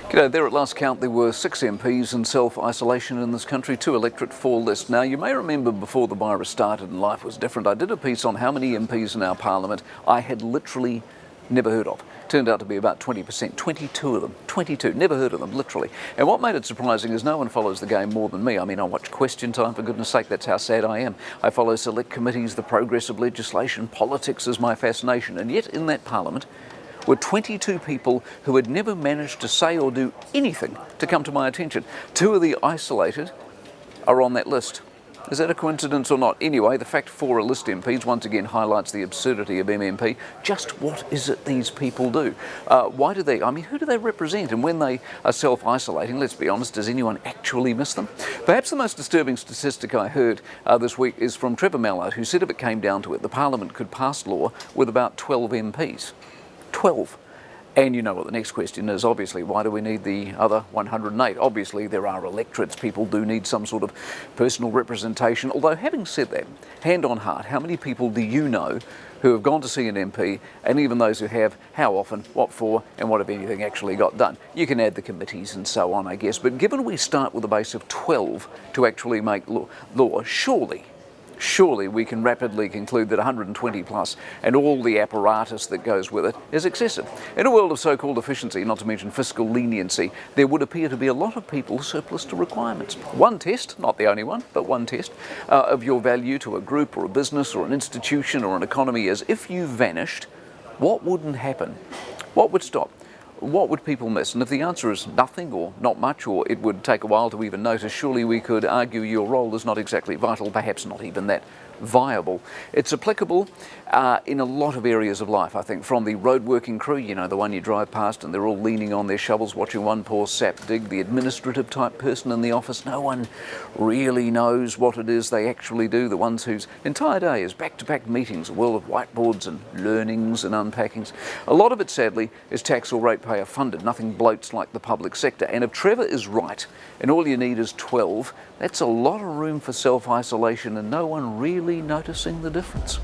G'day there. At last count there were 6 MPs in self-isolation in this country, 2 electorate, 4 list. Now you may remember before the virus started and life was different, I did a piece on how many MPs in our parliament I had literally never heard of. Turned out to be about 20%, 22 of them, 22, never heard of them, literally. And what made it surprising is no one follows the game more than me. I mean, I watch Question Time, for goodness sake, that's how sad I am. I follow select committees, the progress of legislation, politics is my fascination, and yet in that parliament were 22 people who had never managed to say or do anything to come to my attention. 2 of the isolated are on that list. Is that a coincidence or not? Anyway, the fact 4 are list MPs once again highlights the absurdity of MMP. Just what is it these people do? Why do they, who do they represent? And when they are self-isolating, let's be honest, does anyone actually miss them? Perhaps the most disturbing statistic I heard this week is from Trevor Mallard, who said if it came down to it, the Parliament could pass law with about 12 MPs. 12. And you know what the next question is, obviously, why do we need the other 108? Obviously, there are electorates, people do need some sort of personal representation. Although, having said that, hand on heart, how many people do you know who have gone to see an MP, and even those who have, how often, what for, and what, if anything, actually got done? You can add the committees and so on, I guess, but given we start with a base of 12 to actually make law, surely we can rapidly conclude that 120 plus and all the apparatus that goes with it is excessive. In a world of so-called efficiency, not to mention fiscal leniency, there would appear to be a lot of people surplus to requirements. One test, not the only one, but one test of your value to a group or a business or an institution or an economy is if you vanished, what wouldn't happen? What would stop? What would people miss? And if the answer is nothing or not much, or it would take a while to even notice, surely we could argue your role is not exactly vital, perhaps not even that viable. It's applicable in a lot of areas of life, I think, from the road working crew, you know, the one you drive past and they're all leaning on their shovels watching one poor sap dig, the administrative type person in the office, no one really knows what it is they actually do, the ones whose entire day is back-to-back meetings, a world of whiteboards and learnings and unpackings. A lot of it, sadly, is tax or ratepayer funded, nothing bloats like the public sector. And if Trevor is right, and all you need is 12, that's a lot of room for self-isolation and no one really noticing the difference.